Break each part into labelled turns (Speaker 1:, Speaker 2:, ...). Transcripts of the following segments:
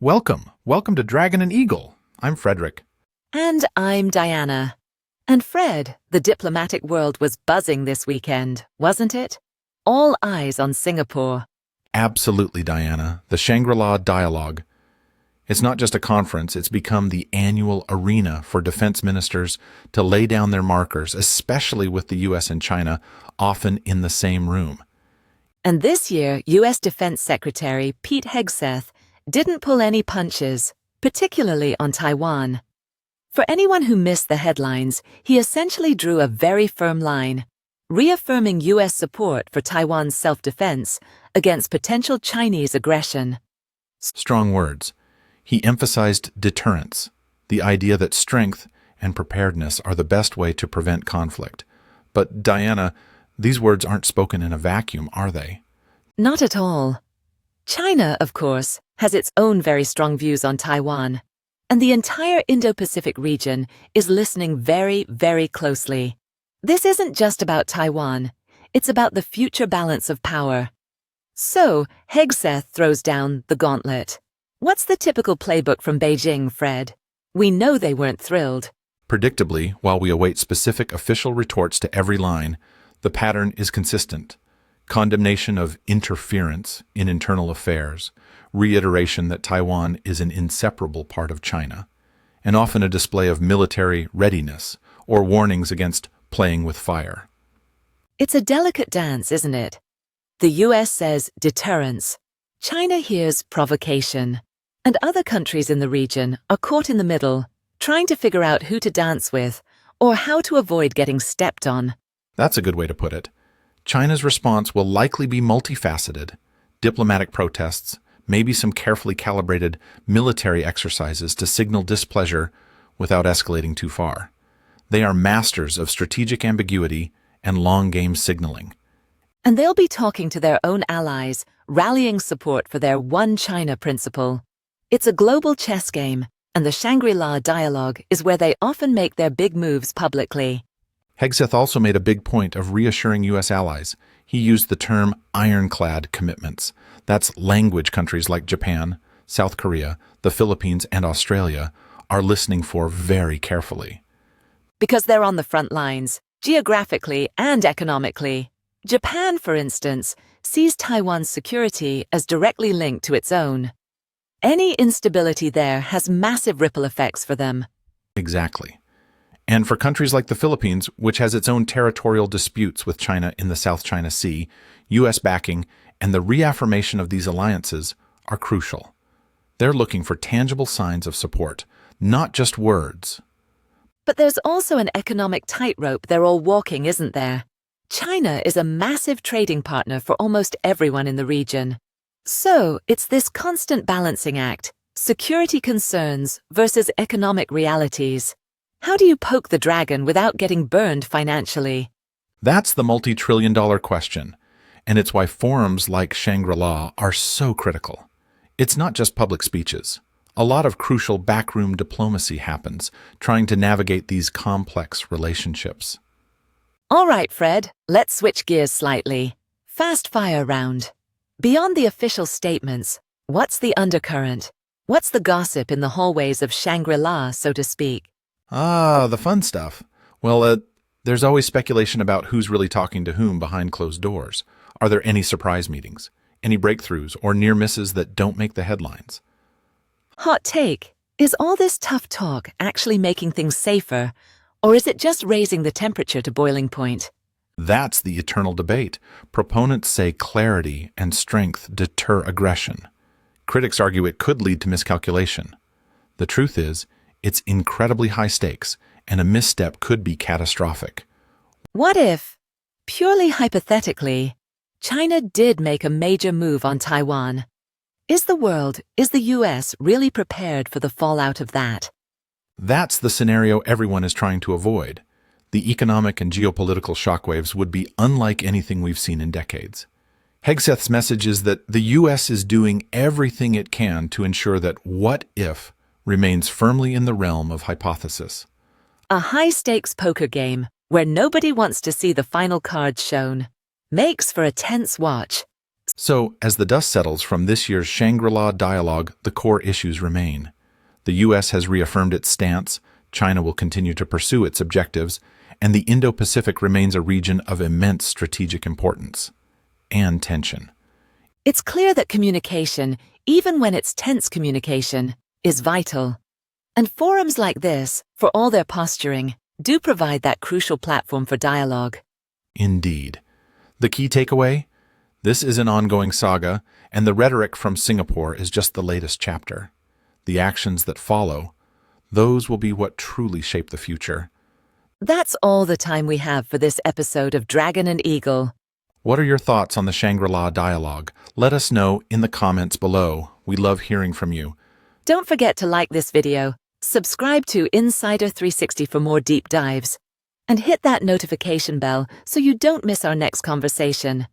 Speaker 1: Welcome to Dragon and Eagle. I'm Frederick.
Speaker 2: And I'm Diana. And Fred, the diplomatic world was buzzing this weekend, wasn't it? All eyes on Singapore.
Speaker 1: Absolutely, Diana. The Shangri-La Dialogue. It's not just a conference, it's become the annual arena for defense ministers to lay down their markers, especially with the U.S. and China often in the same room.
Speaker 2: And this year, U.S. Defense Secretary Pete Hegseth didn't pull any punches, particularly on Taiwan. For anyone who missed the headlines, he essentially drew a very firm line, reaffirming U.S. support for Taiwan's self-defense against potential Chinese aggression.
Speaker 1: Strong words. He emphasized deterrence, the idea that strength and preparedness are the best way to prevent conflict. But, Diana, these words aren't spoken in a vacuum, are they?
Speaker 2: Not at all. China, of course, has its own very strong views on Taiwan, and the entire Indo-Pacific region is listening very, very closely. This isn't just about Taiwan, it's about the future balance of power. So, Hegseth throws down the gauntlet. What's the typical playbook from Beijing, Fred? We know they weren't thrilled.
Speaker 1: Predictably, while we await specific official retorts to every line, the pattern is consistent. Condemnation of interference in internal affairs, reiteration that Taiwan is an inseparable part of China, and often a display of military readiness or warnings against playing with fire.
Speaker 2: It's a delicate dance, isn't it? The U.S. says deterrence. China hears provocation. And other countries in the region are caught in the middle, trying to figure out who to dance with or how to avoid getting stepped on.
Speaker 1: That's a good way to put it. China's response will likely be multifaceted. Diplomatic protests, maybe some carefully calibrated military exercises to signal displeasure without escalating too far. They are masters of strategic ambiguity and long-game signaling.
Speaker 2: And they'll be talking to their own allies, rallying support for their One China principle. It's a global chess game, and the Shangri-La Dialogue is where they often make their big moves publicly.
Speaker 1: Hegseth also made a big point of reassuring U.S. allies. He used the term ironclad commitments. That's language countries like Japan, South Korea, the Philippines, and Australia are listening for very carefully.
Speaker 2: Because they're on the front lines, geographically and economically. Japan, for instance, sees Taiwan's security as directly linked to its own. Any instability there has massive ripple effects for them.
Speaker 1: Exactly. And for countries like the Philippines, which has its own territorial disputes with China in the South China Sea, U.S. backing and the reaffirmation of these alliances are crucial. They're looking for tangible signs of support, not just words.
Speaker 2: But there's also an economic tightrope they're all walking, isn't there? China is a massive trading partner for almost everyone in the region. So, it's this constant balancing act, security concerns versus economic realities. How do you poke the dragon without getting burned financially?
Speaker 1: That's the multi-trillion-dollar question, and it's why forums like Shangri-La are so critical. It's not just public speeches. A lot of crucial backroom diplomacy happens, trying to navigate these complex relationships.
Speaker 2: All right, Fred, let's switch gears slightly. Fast fire round. Beyond the official statements, what's the undercurrent? What's the gossip in the hallways of Shangri-La, so to speak?
Speaker 1: Ah, the fun stuff. Well, there's always speculation about who's really talking to whom behind closed doors. Are there any surprise meetings, any breakthroughs, or near misses that don't make the headlines?
Speaker 2: Hot take. Is all this tough talk actually making things safer, or is it just raising the temperature to boiling point?
Speaker 1: That's the eternal debate. Proponents say clarity and strength deter aggression. Critics argue it could lead to miscalculation. The truth is, it's incredibly high stakes, and a misstep could be catastrophic.
Speaker 2: What if, purely hypothetically, China did make a major move on Taiwan? Is the U.S. really prepared for the fallout of that?
Speaker 1: That's the scenario everyone is trying to avoid. The economic and geopolitical shockwaves would be unlike anything we've seen in decades. Hegseth's message is that the U.S. is doing everything it can to ensure that what if remains firmly in the realm of hypothesis.
Speaker 2: A high-stakes poker game where nobody wants to see the final cards shown makes for a tense watch.
Speaker 1: So, as the dust settles from this year's Shangri-La Dialogue, the core issues remain. The U.S. has reaffirmed its stance, China will continue to pursue its objectives, and the Indo-Pacific remains a region of immense strategic importance and tension.
Speaker 2: It's clear that communication, even when it's tense communication, is vital. And forums like this, for all their posturing, do provide that crucial platform for dialogue.
Speaker 1: Indeed. The key takeaway? This is an ongoing saga, and the rhetoric from Singapore is just the latest chapter. The actions that follow, those will be what truly shape the future.
Speaker 2: That's all the time we have for this episode of Dragon and Eagle.
Speaker 1: What are your thoughts on the Shangri-La Dialogue? Let us know in the comments below. We love hearing from you.
Speaker 2: Don't forget to like this video, subscribe to Insider 360 for more deep dives, and hit that notification bell so you don't miss our next conversation.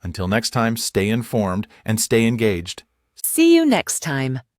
Speaker 1: Until next time, stay informed and stay engaged.
Speaker 2: See you next time.